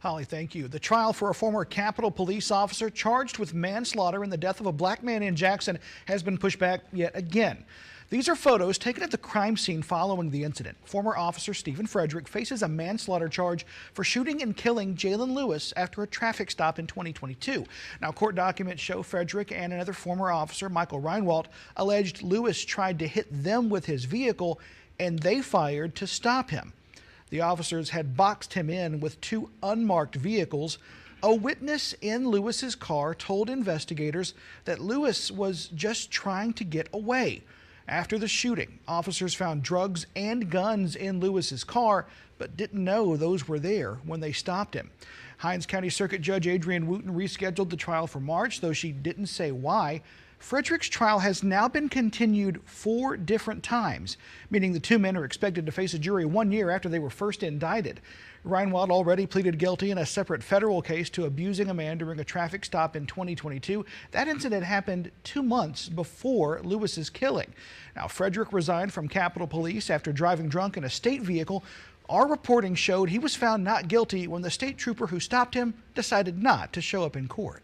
Holly, thank you. The trial for a former Capitol Police officer charged with manslaughter in the death of a black man in Jackson has been pushed back yet again. These are photos taken at the crime scene following the incident. Former officer Stephen Frederick faces a manslaughter charge for shooting and killing Jalen Lewis after a traffic stop in 2022. Now, court documents show Frederick and another former officer, Michael Reinwald, alleged Lewis tried to hit them with his vehicle and they fired to stop him. The officers had boxed him in with two unmarked vehicles. A witness in Lewis's car told investigators that Lewis was just trying to get away. After the shooting, officers found drugs and guns in Lewis's car, but didn't know those were there when they stopped him. Hinds County Circuit Judge Adrienne Wooten rescheduled the trial for March, though she didn't say why. Frederick's trial has now been continued 4 different times, meaning the two men are expected to face a jury 1 year after they were first indicted. Reinwald already pleaded guilty in a separate federal case to abusing a man during a traffic stop in 2022. That incident happened 2 months before Lewis's killing. Now, Frederick resigned from Capitol Police after driving drunk in a state vehicle. Our reporting showed he was found not guilty when the state trooper who stopped him decided not to show up in court.